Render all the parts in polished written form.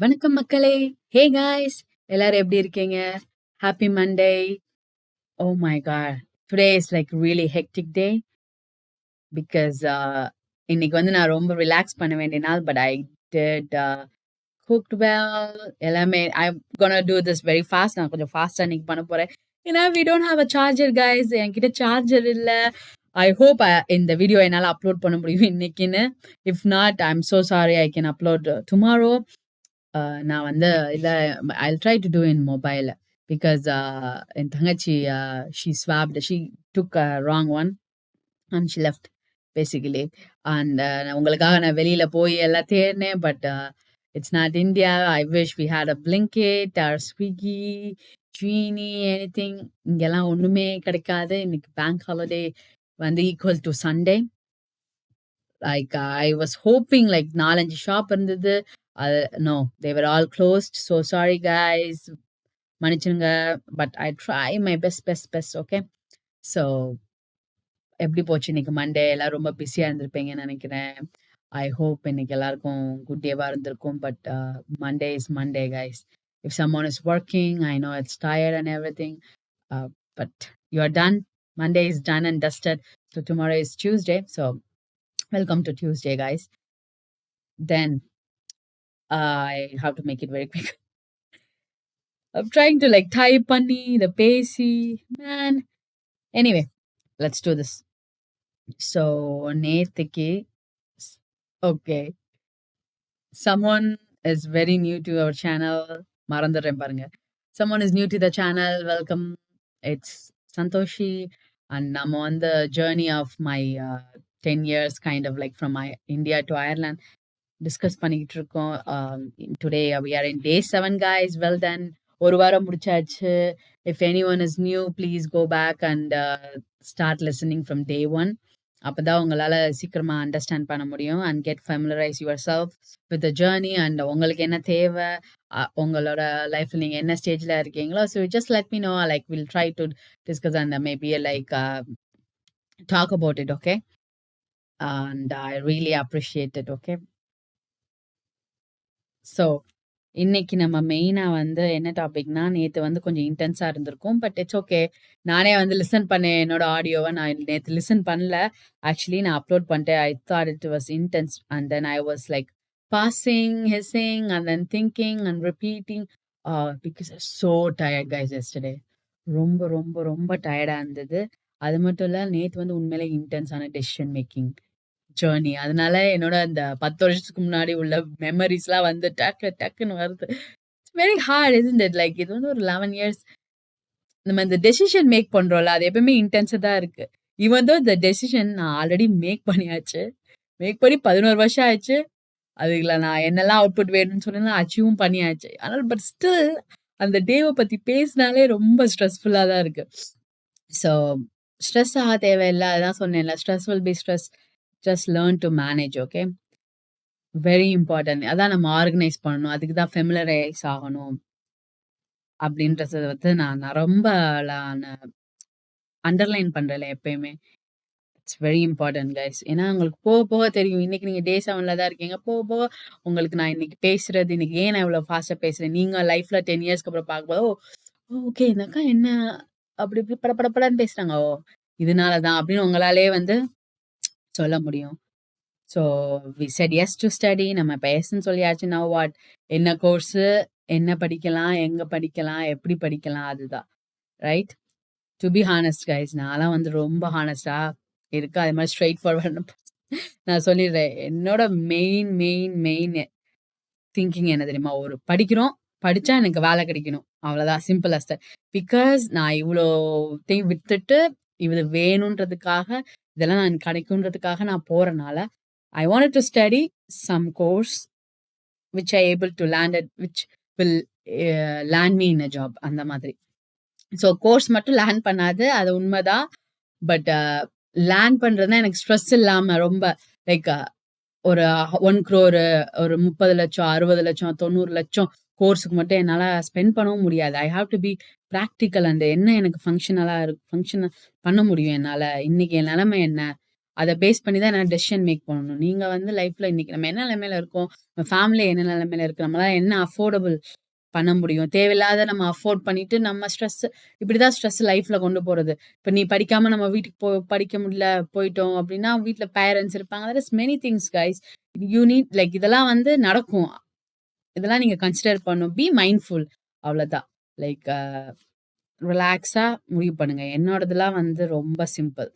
வணக்கம் மக்களே! Hey guys! எல்லாரும் எப்படி இருக்கீங்க? Happy Monday! Oh my god! Today is like really hectic day because இன்னைக்கு வந்து நான் ரொம்ப ரிலாக்ஸ் பண்ண வேண்டிய நாள். But I did cooked well எல்லாமே. I'm gonna do this very fast. நான் கொஞ்சம் ஃபாஸ்ட்டா இன்னைக்கு பண்ண போறேன். ஏன்னா we don't have a charger guys. என்கிட்ட சார்ஜர் இல்ல. ஐ ஹோப் இந்த வீடியோ என்னால அப்லோட் பண்ண முடியும் இன்னைக்குன்னு. If not I am so sorry. I can upload tomorrow. நான் வந்து இல்ல I'll try to do in mobile because என் தங்கச்சி she swapped. She took a wrong one and she left basically. And உங்களுக்காக நான் வெளியில போய் எல்லாம் தேடினேன். But it's not India. I wish we had a Blinkit or Swiggy, Genie, anything. இங்கெல்லாம் ஒண்ணுமே கிடைக்காது. இன்னைக்கு பேங்க் ஹாலிடே வந்து equal to Sunday. Like I was hoping like 4-5 shop இருந்தது. No, they were all closed. So sorry guys. மன்னிச்சிடுங்க. But I try my best. Okay. So எப்படி போச்சு இன்னைக்கு மண்டே? எல்லாரும் ரொம்ப பிஸியா இருந்திருப்பீங்கன்னு நினைக்கிறேன். I hope இன்னைக்கு எல்லாருக்கும் குட் டேவா இருந்திருக்கும். But Monday is Monday, guys. If someone is working, I know it's tired and everything. But you are done. Monday is done and dusted. So tomorrow is Tuesday. So welcome to Tuesday, guys. Then I have to make it very quick. I'm trying to like type பண்ணி the பேசி man. Anyway, let's do this. So நேத்துக்கு okay. Someone is very new to our channel. மறந்துடுறேன் பாருங்க. Someone is new to the channel. Welcome. It's Santoshi. And நம்ம on the journey of my 10 years kind of like from my India to Ireland. Discuss பண்ணிக்கிட்டு இருக்கோம். Today we are in day 7 guys. Well done. ஒரு வாரம் முடிச்சாச்சு. If anyone is new, please go back and start listening from day 1. அப்பதான் உங்களால சீக்கிரமா understand பண்ண முடியும் and get familiarize yourself with the journey and உங்களுக்கு என்ன தேவை, உங்களோட லைஃப்ல நீங்க என்ன ஸ்டேஜ்ல இருக்கீங்களோ. So just let me know. Like we'll try to discuss and maybe like talk about it. Okay. And I really appreciate it. Okay. So இன்னைக்கு நம்ம மெயினா வந்து என்ன டாபிக்னா, நேத்து வந்து கொஞ்சம் இன்டென்ஸா இருந்திருக்கும். But it's okay. நானே வந்து லிசன் பண்ணேன் என்னோட ஆடியோவை. நான் நேத்து லிசன் பண்ணல. ஆக்சுவலி நான் அப்லோட் பண்ணிட்டேன். I thought it was intense and then I was like passing, hissing and then thinking and repeating because so tired guys yesterday. ரொம்ப ரொம்ப ரொம்ப டயர்டா இருந்தது. அது மட்டும் இல்ல, நேத்து வந்து உண்மையிலே இன்டென்ஸான டெசிஷன் மேக்கிங் ஜர்னி. அதனால என்னோட அந்த 10 வருஷத்துக்கு முன்னாடி உள்ள மெமரீஸ்லாம் வந்து டக்குன்னு வருது. It's very hard isn't it? Like இது வந்து ஒரு 11 இயர்ஸ் நம்ம இந்த டெசிஷன் மேக் பண்றோம்ல, அது எப்பவுமே இன்டென்ஸா தான் இருக்கு. ஈவன் தோ இந்த டெசிஷன் நான் ஆல்ரெடி மேக் பண்ணியாச்சு. மேக் பண்ணி 11 வருஷம் ஆச்சு. அதுல நான் என்னெல்லாம் அவுட்புட் வேணும்னு சொன்னேனோ அச்சீவும் பண்ணியாச்சு. ஆனால் பட் ஸ்டில் அந்த டேவ பத்தி பேசினாலே ரொம்ப ஸ்ட்ரெஸ்ஃபுல்லா தான் இருக்கு. ஸோ ஸ்ட்ரெஸ் ஆக தேவையில்ல. அதான் சொன்னேன்ல, stress will be stress. Just learn to manage. Okay. Very important. அதான் நம்ம ஆர்கனைஸ் பண்ணணும். அதுக்கு தான் ஃபெமிலரைஸ் ஆகணும். அப்படின்றத வந்து நான் ரொம்ப நானு அண்டர்லைன் பண்றேன்ல எப்பயுமே. It's very important guys. ஏன்னா உங்களுக்கு போக போக தெரியும். இன்னைக்கு நீங்க டே 7ல தான் இருக்கீங்க. போக போக உங்களுக்கு நான் இன்னைக்கு பேசுறது, இன்னைக்கு ஏன் நான் இவ்வளோ ஃபாஸ்ட்டா பேசுறேன், நீங்க லைஃப்ல 10 இயர்ஸ்க்கு அப்புறம் பார்க்கும்போது, ஓகே இந்த அக்கா என்ன அப்படி இப்படி படபடன்னு பேசுறாங்க. இதனால தான் அப்படின்னு உங்களாலே வந்து சொல்ல முடியும். So we set S to study. நம்ம இப்போ எஸ்ன்னு சொல்லியாச்சு. Now what? என்ன கோர்ஸு, என்ன படிக்கலாம், எங்க படிக்கலாம், எப்படி படிக்கலாம், அதுதான். Right? To be honest guys, நான்லாம் வந்து ரொம்ப ஹானஸ்டா இருக்கு. அது மாதிரி ஸ்ட்ரெயிட் ஃபார்வர்ட் நான் சொல்லிடுறேன். என்னோட மெயின் மெயின் மெயின் திங்கிங் என்ன தெரியுமா? ஒரு படிக்கிறோம், படிச்சா எனக்கு வேலை கிடைக்கணும். அவ்வளோதான். Simple as that. பிகாஸ் நான் இவ்வளோ வித்துட்டு இது வேணுன்றதுக்காக, இதெல்லாம் நான் கிடைக்குன்றதுக்காக நான் போறனால, I wanted to study some course which I able to land at, which will land me in a job. அந்த மாதிரி. ஸோ கோர்ஸ் மட்டும் லேர்ன் பண்ணாது, அது உண்மைதான். பட் லேர்ன் பண்றதுனா எனக்கு ஸ்ட்ரெஸ் இல்லாம ரொம்ப லைக் ஒரு 1 crore, ஒரு 30 லட்சம், 60 லட்சம், 90 லட்சம் கோர்ஸுக்கு மட்டும் என்னால ஸ்பெண்ட் பண்ணவும் முடியாது. I have to be practical. அந்த என்ன எனக்கு ஃபங்க்ஷன் பண்ண முடியும் என்னால. இன்னைக்கு என் நிலைமை என்ன? அத பேஸ் பண்ணி தான் நான் டெசிஷன் மேக் பண்ணணும். நீங்க வந்து லைஃப்ல இன்னைக்கு நம்ம என்ன நிலைமையில இருக்கோம்? நம்ம ஃபேமிலி என்ன நிலைமையில இருக்கு? நம்மளால என்ன அஃபோர்டபுள் பண்ண முடியும்? தேவையில்லாத நம்ம அஃபோர்ட் பண்ணிட்டு நம்ம ஸ்ட்ரெஸ் இப்படிதான் ஸ்ட்ரெஸ் லைஃப்ல கொண்டு போறது. இப்ப நீ படிக்காம நம்ம வீட்டுக்கு படிக்க முடியல போயிட்டோம் அப்படின்னா, வீட்ல பேரண்ட்ஸ் இருப்பாங்க. There is many things guys. You need like இதெல்லாம் வந்து நடக்கும். இதெல்லாம் நீங்க கன்சிடர் பண்ணணும். பி மைண்ட்ஃபுல் அவ்வளோதான். லைக் ரிலாக்ஸா முடிவு பண்ணுங்க. என்னோடதெல்லாம் வந்து ரொம்ப சிம்பிள்.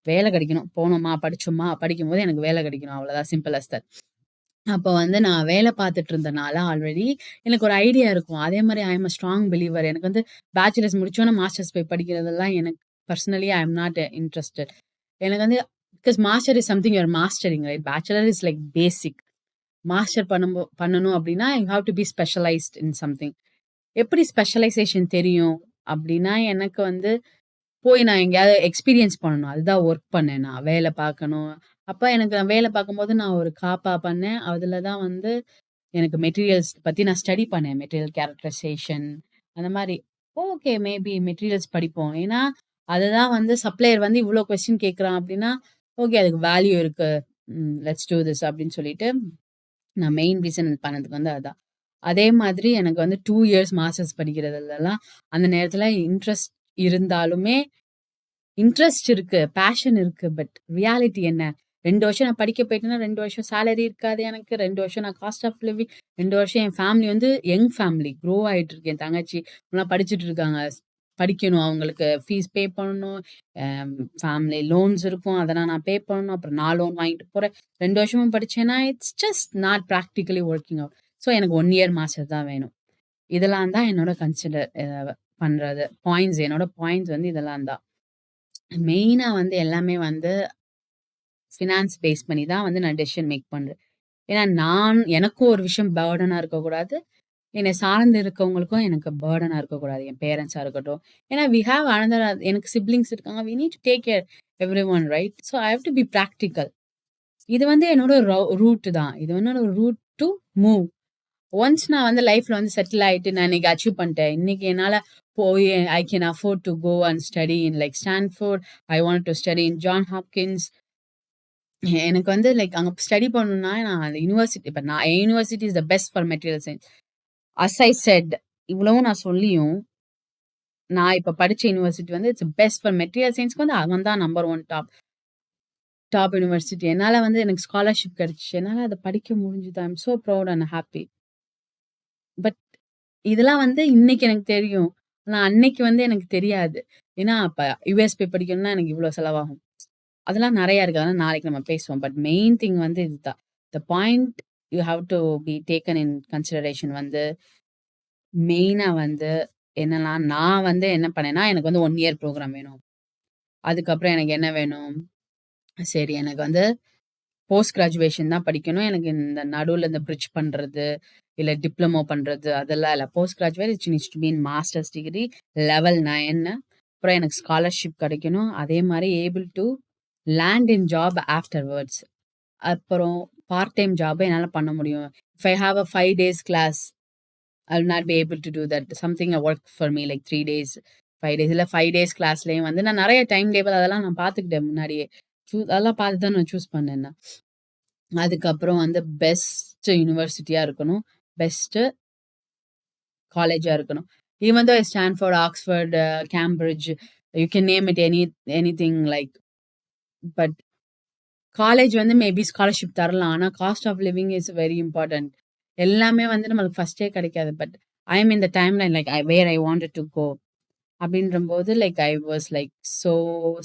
வேலை கிடைக்கணும். போனோமா, படிச்சோமா, படிக்கும்போது எனக்கு வேலை கிடைக்கணும். அவ்வளோதான் சிம்பிள் அஸ் தட். அப்போ வந்து நான் வேலை பார்த்துட்டு இருந்தனால ஆல்ரெடி எனக்கு ஒரு ஐடியா இருக்கும். அதே மாரி ஐ அம் அ ஸ்ட்ராங் பிலீவர். எனக்கு வந்து பேச்சுலர்ஸ் முடிச்சோனே மாஸ்டர்ஸ் போய் படிக்கிறதெல்லாம் எனக்கு personally I am not interested. எனக்கு வந்து because master is something you are mastering right. Bachelor is like basic. Master பண்ணணும் அப்படின்னா you have to be specialised in something. எப்படி ஸ்பெஷலைசேஷன் தெரியும் அப்படின்னா, எனக்கு வந்து போய் நான் எங்கேயாவது எக்ஸ்பீரியன்ஸ் பண்ணணும். அதுதான் ஒர்க் பண்ணேன் நான். வேலை பார்க்கணும். அப்ப எனக்கு நான் வேலை பார்க்கும்போது நான் ஒரு காப்பா பண்ணேன். அதுல தான் வந்து எனக்கு மெட்டீரியல்ஸ் பத்தி நான் ஸ்டடி பண்ணேன். மெட்டீரியல் கேரக்டரைசேஷன் அந்த மாரி. ஓகே மேபி மெட்டீரியல்ஸ் படிப்போம். ஏன்னா, அதுதான் வந்து சப்ளையர் வந்து இவ்ளோ கொஸ்டின் கேட்குறான் அப்டின்னா, ஓகே அதுக்கு வேல்யூ இருக்கு. லெட்ஸ் டூ திஸ் அப்டின்னு சொல்லிட்டு, நான் மெயின் ரீசன் பண்ணதுக்கு வந்து அதான். அதே மாதிரி எனக்கு வந்து 2 இயர்ஸ் மாஸ்டர்ஸ் படிக்கிறதுலலாம் அந்த நேரத்துல இன்ட்ரெஸ்ட் இருந்தாலுமே இன்ட்ரெஸ்ட் இருக்கு. பேஷன் இருக்கு. பட் ரியாலிட்டி என்ன? 2 வருஷம் நான் படிக்க போயிட்டேன்னா, 2 வருஷம் சேலரி இருக்காது எனக்கு. 2 வருஷம் நான் காஸ்ட் ஆஃப் லிவிங் 2 வருஷம் என் ஃபேமிலி வந்து யங் ஃபேமிலி. க்ரோ ஆயிட்டு இருக்கு. என் தங்கச்சி இப்பலாம் படிச்சுட்டு இருக்காங்க. படிக்கணும். அவங்களுக்கு ஃபீஸ் பே பண்ணணும். அ ஃபேமிலி லோன்ஸ் இருக்கும். அதெல்லாம் நான் பே பண்ணணும். அப்புறம் நான் லோன் வாங்கிட்டு போறேன். 2 வருஷமும் படிச்சேன்னா, it's just not practically working out. So எனக்கு 1 இயர் மாஸ்டர் தான் வேணும். இதெல்லாம் தான் என்னோட கன்சிடர் பண்றது. பாயிண்ட்ஸ் என்னோட பாயிண்ட்ஸ் வந்து இதெல்லாம் தான். மெயினா வந்து எல்லாமே வந்து ஃபினான்ஸ் பேஸ் பண்ணி தான் வந்து நான் டெசிஷன் மேக் பண்றேன். ஏன்னா எனக்கும் ஒரு விஷயம் பர்டனா இருக்கக்கூடாது. என்னை சார்ந்து இருக்கவங்களுக்கும் எனக்கு பர்டனா இருக்கக்கூடாது. என் பேரண்ட்ஸா இருக்கட்டும். ஏன்னா வி ஹேவ் அனதர் எனக்கு சிப்லிங்ஸ் இருக்காங்க. We need to take care everyone right. So I have to be practical. இது வந்து என்னோட ரூட் தான். இது என்னோட ரூட் டூ மூவ். ஒன்ஸ் நான் வந்து லைஃப்ல வந்து செட்டில் ஆயிட்டு நான் இன்னைக்கு அச்சீவ் பண்ணிட்டேன். இன்னைக்கு என்னால போய் I can afford to go and study in like Stanford. I want to study in John Hopkins. எனக்கு வந்து லைக் அங்க ஸ்டடி பண்ணணும்னா நான் அந்த யுனிவர்சிட்டி இப்ப நான் என் university is the best for material science. As I said இவ்வளவும் நான் சொல்லியும், நான் இப்ப படிச்ச யுனிவர்சிட்டி வந்து இட்ஸ் பெஸ்ட் ஃபார் மெட்டீரியல் சயின்ஸ்க்கு வந்து அவன் தான் நம்பர் 1 டாப் யுனிவர்சிட்டி. என்னால வந்து எனக்கு ஸ்காலர்ஷிப் கிடைச்சுச்சு. என்னால அத படிக்க முடிஞ்சது. I am so proud and happy. But இதெல்லாம் வந்து இன்னைக்கு எனக்கு தெரியும். ஆனா அன்னைக்கு வந்து எனக்கு தெரியாது. ஏன்னா அப்ப யுஎஸ் போய் படிக்கணும்னா எனக்கு இவ்வளோ செலவாகும். அதெல்லாம் நெறைய இருக்கு. அதெல்லாம் நாளைக்கு நம்ம பேசுவோம். பட் மெயின் திங் வந்து இதுதான். The point you have to be taken in consideration வந்து மெயினா வந்து என்னன்னா, நான் வந்து என்ன பண்ணேன்னா, எனக்கு வந்து 1 இயர் ப்ரோகிராம் வேணும். அதுக்கப்புறம் எனக்கு என்ன வேணும்? சரி எனக்கு வந்து போஸ்ட் கிராஜுவேஷன் தான் படிக்கணும். எனக்கு இந்த நடுவுல இந்த பிரிட்ஜ் பண்றது, இல்ல டிப்ளமோ பண்றது அதெல்லாம் இல்ல. Post graduate it needs to be in masters degree level 9. அப்புறம் எனக்கு ஸ்காலர்ஷிப் கிடைக்கணும். அதே மாரி able to land in job afterwards. அப்புறம் பார்ட் டைம் ஜாப் என்னால பண்ண முடியும். If I have a 5 days class I will not be able to do that. Something a work for me like 3 days, 5 days இல்ல 5 days கிளாஸ்லயும் வந்து நான் நெறைய time table அதெல்லாம் நான் பார்த்துக்கிட்டேன் முன்னாடியே. அதெல்லாம் பார்த்து தான் நான் சூஸ் பண்ணேன் நான். அதுக்கப்புறம் வந்து பெஸ்ட் யுனிவர்சிட்டியா இருக்கணும். பெஸ்ட் காலேஜா இருக்கணும். Even though Stanford, Oxford, Cambridge you can name it anything like but college வந்து மேபி ஸ்காலர்ஷிப் தரலாம். ஆனா cost of living is very important. எல்லாமே வந்து நம்மளுக்கு ஃபர்ஸ்ட்டே கிடைக்காது. But I am in the timeline like where I wanted to go அப்படின்றபோது like I was like so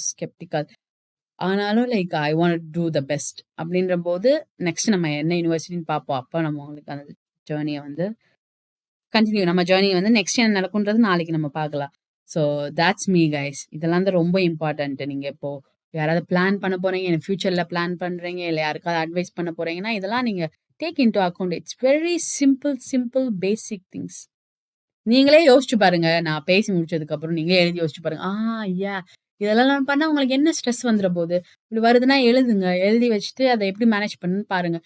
skeptical. ஆனாலும் like I want to the best அப்படின்றபோது நெக்ஸ்ட் நம்ம என்ன யுனிவர்சிட்டின்னு பார்ப்போம். அப்போ நம்ம உங்களுக்கு அந்த ஜேர்னிய வந்து கன்டின்யூ நம்ம ஜேர்னி வந்து நெக்ஸ்ட் என்ன நடக்கும்ன்றது நாளைக்கு நம்ம பார்க்கலாம். So that's me guys. இதெல்லாம் தான் ரொம்ப இம்பார்ட்டன்ட். நீங்க இப்போ யாராவது பிளான் பண்ண போறீங்க, இன் ஃபியூச்சர்ல பிளான் பண்றீங்க, இல்ல யாருக்காவது அட்வைஸ் பண்ண போறீங்கன்னா, இதெல்லாம் நீங்க take into account. It's very simple basic things. நீங்களே யோசிச்சு பாருங்க. நான் பேசி முடிச்சதுக்கு அப்புறம் நீங்களே எழுதி யோசிச்சு பாருங்க. யா இதெல்லாம் நான் பண்ணா உங்களுக்கு என்ன ஸ்ட்ரெஸ் வந்துற போது? இப்படி வருதுன்னா எழுதுங்க. எழுதி வச்சுட்டு அத எப்படி மேனேஜ் பண்ணணும்னு பாருங்க.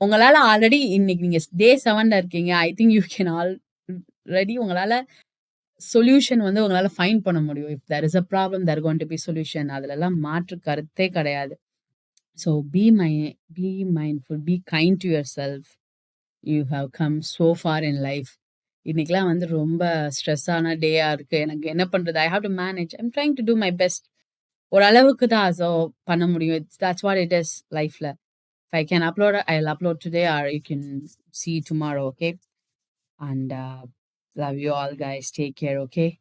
உங்களால ஆல்ரெடி இன்னைக்கு நீங்க டே 7ல இருக்கீங்க. I think you can already உங்களால சொல்யூஷன் வந்து உங்களால ஃபைண்ட் பண்ண முடியும். If there is a problem there going to be solution. அதுலலாம் மாற்று கருத்தே கிடையாது. So be mindful, be kind to yourself. You have come so far in life. இன்னைக்கெல்லாம் வந்து ரொம்ப ஸ்ட்ரெஸ்ஸான டேயா இருக்கு. எனக்கு என்ன பண்றது? I have to manage. I'm trying to do my best. ஓரளவுக்கு தான் பண்ண முடியும். That's what it is லைஃப்ல. If I can upload, I'll upload today or you can see tomorrow, okay? And love you all, guys. Take care, okay?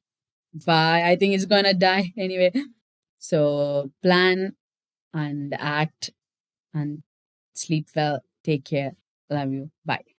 Bye. I think it's gonna die anyway. So plan and act and sleep well. Take care. Love you. Bye.